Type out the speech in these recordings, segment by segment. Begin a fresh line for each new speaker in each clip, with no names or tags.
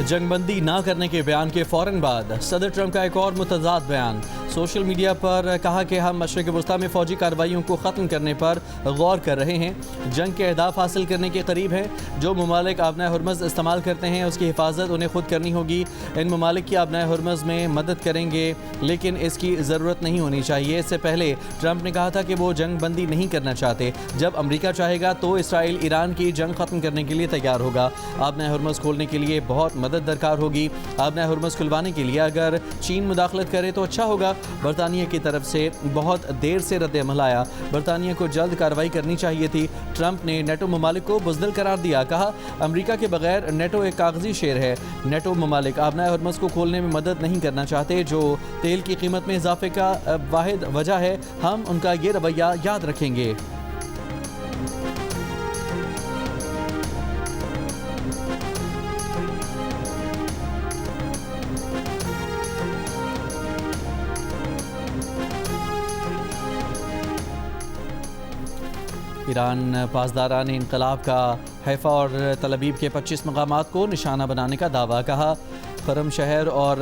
جنگ بندی نہ کرنے کے بیان کے فوراً بعد صدر ٹرمپ کا ایک اور متضاد بیان. سوشل میڈیا پر کہا کہ ہم مشرق وسطیٰ میں فوجی کارروائیوں کو ختم کرنے پر غور کر رہے ہیں. جنگ کے اہداف حاصل کرنے کے قریب ہیں. جو ممالک آبنائے ہرمز استعمال کرتے ہیں اس کی حفاظت انہیں خود کرنی ہوگی. ان ممالک کی آبنائے ہرمز میں مدد کریں گے لیکن اس کی ضرورت نہیں ہونی چاہیے. اس سے پہلے ٹرمپ نے کہا تھا کہ وہ جنگ بندی نہیں کرنا چاہتے. جب امریکہ چاہے گا تو اسرائیل ایران کی جنگ ختم کرنے کے لیے تیار ہوگا. آبنائے ہرمز کھولنے کے لیے بہت مدد درکار ہوگی. آبنائے ہرمز کھلوانے کے لیے اگر چین مداخلت کرے تو اچھا ہوگا. برطانیہ کی طرف سے بہت دیر سے رد عمل آیا. برطانیہ کو جلد کارروائی کرنی چاہیے تھی. ٹرمپ نے نیٹو ممالک کو بزدل قرار دیا. کہا امریکہ کے بغیر نیٹو ایک کاغذی شیر ہے. نیٹو ممالک آبنائے ہرمز کو کھولنے میں مدد نہیں کرنا چاہتے جو تیل کی قیمت میں اضافے کا واحد وجہ ہے. ہم ان کا یہ رویہ یاد رکھیں گے. ایران پاسداران انقلاب کا حیفا اور تل ابیب کے 25 مقامات کو نشانہ بنانے کا دعویٰ. کہا خرم شہر اور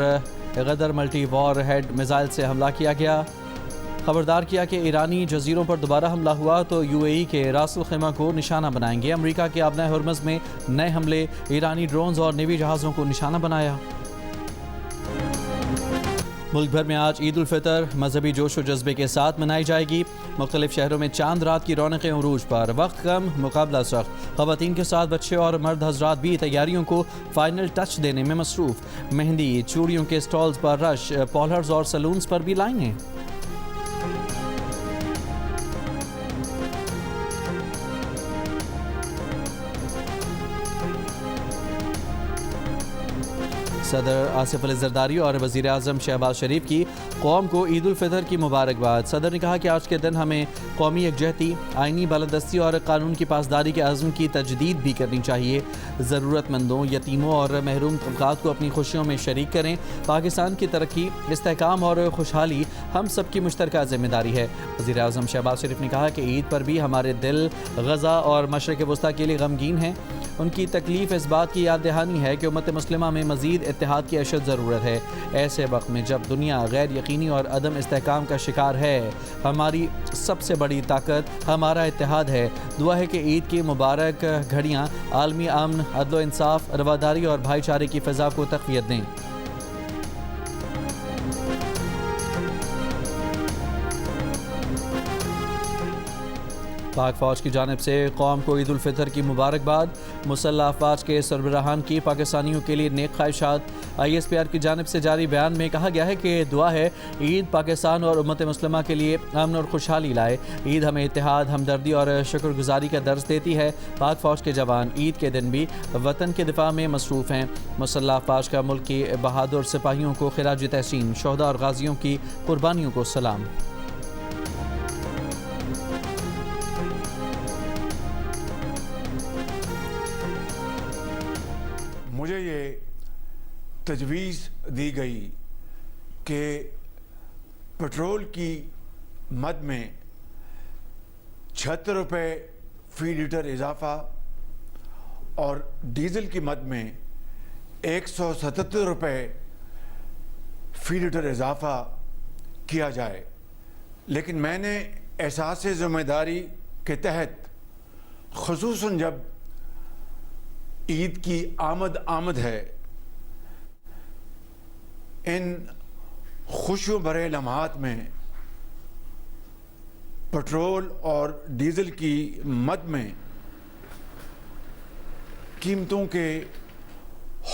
غدر ملٹی وار ہیڈ میزائل سے حملہ کیا گیا. خبردار کیا کہ ایرانی جزیروں پر دوبارہ حملہ ہوا تو UAE کے راس الخیمہ کو نشانہ بنائیں گے. امریکہ کے آبنائے ہرمز میں نئے حملے. ایرانی ڈرونز اور نیوی جہازوں کو نشانہ بنایا. ملک بھر میں آج عید الفطر مذہبی جوش و جذبے کے ساتھ منائی جائے گی. مختلف شہروں میں چاند رات کی رونقیں عروج پر. وقت کم مقابلہ سخت. خواتین کے ساتھ بچے اور مرد حضرات بھی تیاریوں کو فائنل ٹچ دینے میں مصروف. مہندی چوڑیوں کے سٹالز پر رش. پارلرز اور سلونز پر بھی لائنیں. صدر آصف علی زرداری اور وزیر اعظم شہباز شریف کی قوم کو عید الفطر کی مبارکباد. صدر نے کہا کہ آج کے دن ہمیں قومی یکجہتی، آئینی بالادستی اور قانون کی پاسداری کے عزم کی تجدید بھی کرنی چاہیے. ضرورت مندوں، یتیموں اور محروم طبقات کو اپنی خوشیوں میں شریک کریں. پاکستان کی ترقی، استحکام اور خوشحالی ہم سب کی مشترکہ ذمہ داری ہے. وزیر اعظم شہباز شریف نے کہا کہ عید پر بھی ہمارے دل غزہ اور مشرق وسطیٰ کے لیے غمگین ہیں. ان کی تکلیف اس بات کی یاد دہانی ہے کہ امت مسلمہ میں مزید اتحاد کی اشد ضرورت ہے. ایسے وقت میں جب دنیا غیر یقینی اور عدم استحکام کا شکار ہے، ہماری سب سے بڑی طاقت ہمارا اتحاد ہے. دعا ہے کہ عید کی مبارک گھڑیاں عالمی امن، عدل و انصاف، رواداری اور بھائی چارے کی فضا کو تقویت دیں. پاک فوج کی جانب سے قوم کو عید الفطر کی مبارکباد. مسلح افواج کے سربراہان کی پاکستانیوں کے لیے نیک خواہشات. ISPR کی جانب سے جاری بیان میں کہا گیا ہے کہ دعا ہے عید پاکستان اور امت مسلمہ کے لیے امن اور خوشحالی لائے. عید ہمیں اتحاد، ہمدردی اور شکر گزاری کا درس دیتی ہے. پاک فوج کے جوان عید کے دن بھی وطن کے دفاع میں مصروف ہیں. مسلح افواج کا ملک کی بہادر سپاہیوں کو خراج تحسین. شہداء اور غازیوں کی قربانیوں کو سلام.
مجھے یہ تجویز دی گئی کہ پٹرول کی مد میں 76 روپے فی لیٹر اضافہ اور ڈیزل کی مد میں 177 روپے فی لیٹر اضافہ کیا جائے. لیکن میں نے احساس ذمہ داری کے تحت، خصوصاً جب عید کی آمد ہے، ان خوشیوں بھرے لمحات میں پٹرول اور ڈیزل کی مد میں قیمتوں کے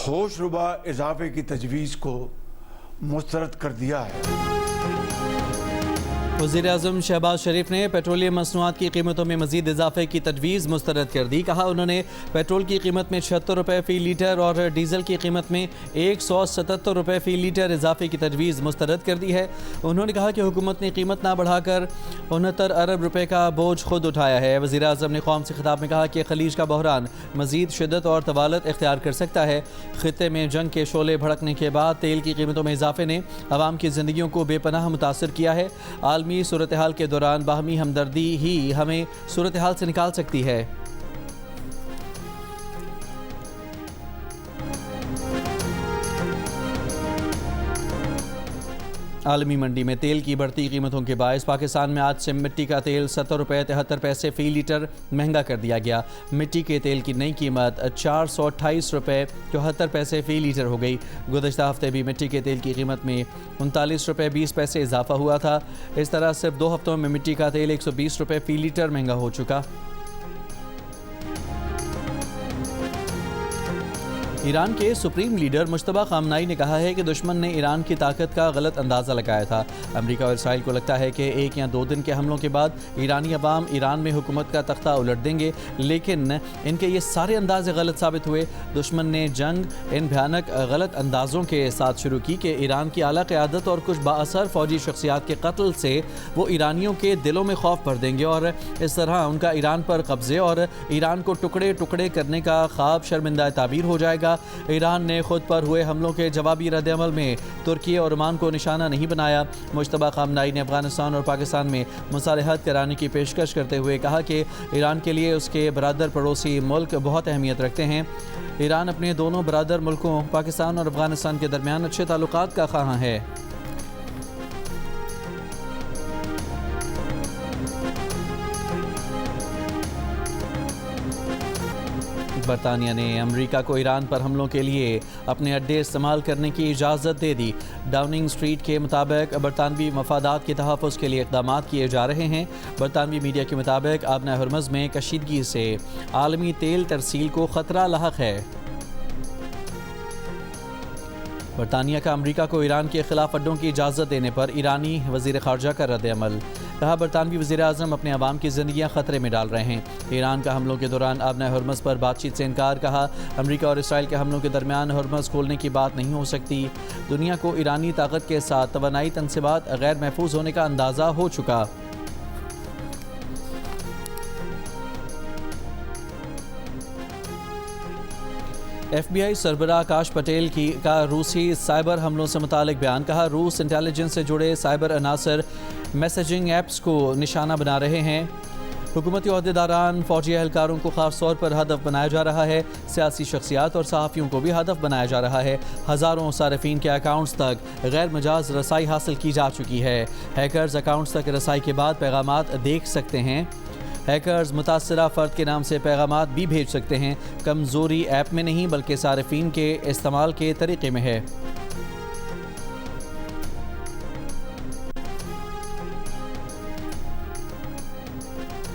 ہوش ربا اضافے کی تجویز کو مسترد کر دیا ہے.
وزیر اعظم شہباز شریف نے پیٹرولیم مصنوعات کی قیمتوں میں مزید اضافے کی تجویز مسترد کر دی. کہا انہوں نے پیٹرول کی قیمت میں 76 روپے فی لیٹر اور ڈیزل کی قیمت میں 177 روپے فی لیٹر اضافے کی تجویز مسترد کر دی ہے. انہوں نے کہا کہ حکومت نے قیمت نہ بڑھا کر 69 ارب روپے کا بوجھ خود اٹھایا ہے. وزیر اعظم نے قوم سے خطاب میں کہا کہ خلیج کا بحران مزید شدت اور طوالت اختیار کر سکتا ہے. خطے میں جنگ کے شعلے بھڑکنے کے بعد تیل کی قیمتوں میں اضافے نے عوام کی زندگیوں کو بے پناہ متاثر کیا ہے. عالمی صورتحال کے دوران باہمی ہمدردی ہی ہمیں صورتحال سے نکال سکتی ہے. عالمی منڈی میں تیل کی بڑھتی قیمتوں کے باعث پاکستان میں آج سے مٹی کا تیل 70 روپے 73 پیسے فی لیٹر مہنگا کر دیا گیا۔ مٹی کے تیل کی نئی قیمت 428 روپے 74 پیسے فی لیٹر ہو گئی۔ گزشتہ ہفتے بھی مٹی کے تیل کی قیمت میں 39 روپے 20 پیسے اضافہ ہوا تھا۔ اس طرح صرف 2 ہفتوں میں مٹی کا تیل 120 روپے فی لیٹر مہنگا ہو چکا۔ ایران کے سپریم لیڈر مجتبیٰ خامنائی نے کہا ہے کہ دشمن نے ایران کی طاقت کا غلط اندازہ لگایا تھا۔ امریکہ اور اسرائیل کو لگتا ہے کہ 1 یا 2 دن کے حملوں کے بعد ایرانی عوام ایران میں حکومت کا تختہ الٹ دیں گے، لیکن ان کے یہ سارے اندازے غلط ثابت ہوئے۔ دشمن نے جنگ ان بھیانک غلط اندازوں کے ساتھ شروع کی کہ ایران کی اعلیٰ قیادت اور کچھ بااثر فوجی شخصیات کے قتل سے وہ ایرانیوں کے دلوں میں خوف بھر دیں گے اور اس طرح ان کا ایران پر قبضے اور ایران کو ٹکڑے ٹکڑے کرنے کا خواب شرمندہ تعبیر ہو جائے گا۔ ایران نے خود پر ہوئے حملوں کے جوابی رد عمل میں ترکی اور عمان کو نشانہ نہیں بنایا۔ مجتبیٰ خامنائی نے افغانستان اور پاکستان میں مصالحت کرانے کی پیشکش کرتے ہوئے کہا کہ ایران کے لیے اس کے برادر پڑوسی ملک بہت اہمیت رکھتے ہیں۔ ایران اپنے دونوں برادر ملکوں پاکستان اور افغانستان کے درمیان اچھے تعلقات کا خواہاں ہے۔ برطانیہ نے امریکہ کو ایران پر حملوں کے لیے اپنے اڈے استعمال کرنے کی اجازت دے دی۔ ڈاؤننگ اسٹریٹ کے مطابق برطانوی مفادات کے تحفظ کے لیے اقدامات کیے جا رہے ہیں۔ برطانوی میڈیا کے مطابق آبنۂ ہرمز میں کشیدگی سے عالمی تیل ترسیل کو خطرہ لاحق ہے۔ برطانیہ کا امریکہ کو ایران کے خلاف اڈوں کی اجازت دینے پر ایرانی وزیر خارجہ کا رد عمل۔ کہا برطانوی وزیر اعظم اپنے عوام کی زندگیاں خطرے میں ڈال رہے ہیں۔ ایران کا حملوں کے دوران آبنۂ ہرمز پر بات چیت سے انکار۔ کہا امریکہ اور اسرائیل کے حملوں کے درمیان ہرمز کھولنے کی بات نہیں ہو سکتی۔ دنیا کو ایرانی طاقت کے ساتھ توانائی تنصیبات غیر محفوظ ہونے کا اندازہ ہو چکا۔ ایف بی آئی سربراہ آکاش پٹیل کا روسی سائبر حملوں سے متعلق بیان۔ کہا روس انٹیلیجنس سے جڑے سائبر عناصر میسیجنگ ایپس کو نشانہ بنا رہے ہیں۔ حکومتی عہدیداران فوجی اہلکاروں کو خاص طور پر ہدف بنایا جا رہا ہے۔ سیاسی شخصیات اور صحافیوں کو بھی ہدف بنایا جا رہا ہے۔ ہزاروں صارفین کے اکاؤنٹس تک غیر مجاز رسائی حاصل کی جا چکی ہے۔ ہیکرز اکاؤنٹس تک رسائی کے بعد پیغامات دیکھ سکتے ہیں۔ ہیکرز متاثرہ فرد کے نام سے پیغامات بھی بھیج سکتے ہیں۔ کمزوری ایپ میں نہیں بلکہ صارفین کے استعمال کے طریقے میں ہے۔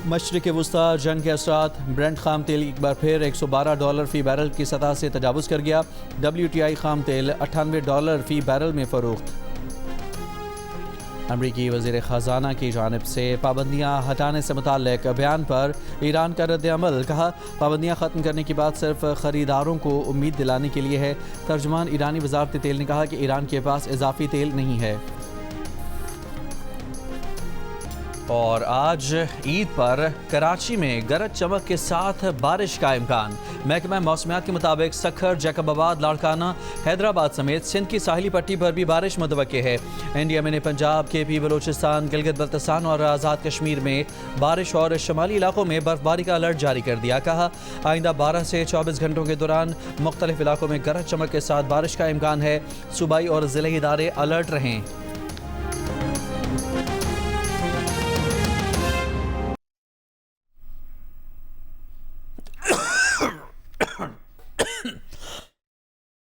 مشرق وسطی جنگ کے اثرات۔ برنٹ خام تیل ایک بار پھر $112 فی بیرل کی سطح سے تجاوز کر گیا۔ WTI خام تیل $98 فی بیرل میں فروخت۔ امریکی وزیر خزانہ کی جانب سے پابندیاں ہٹانے سے متعلق بیان پر ایران کا رد عمل۔ کہا پابندیاں ختم کرنے کی بات صرف خریداروں کو امید دلانے کے لیے ہے۔ ترجمان ایرانی وزارت تیل نے کہا کہ ایران کے پاس اضافی تیل نہیں ہے۔ اور آج عید پر کراچی میں گرج چمک کے ساتھ بارش کا امکان۔ محکمہ موسمیات کے مطابق سکھر، جیکب آباد، لاڑکانہ، حیدرآباد سمیت سندھ کی ساحلی پٹی پر بھی بارش متوقع ہے۔ انڈیا میں نے پنجاب، KP، بلوچستان، گلگت بلتستان اور آزاد کشمیر میں بارش اور شمالی علاقوں میں برفباری کا الرٹ جاری کر دیا۔ کہا آئندہ 12 سے 24 گھنٹوں کے دوران مختلف علاقوں میں گرج چمک کے ساتھ بارش کا امکان ہے۔ صوبائی اور ضلعی ادارے الرٹ رہیں۔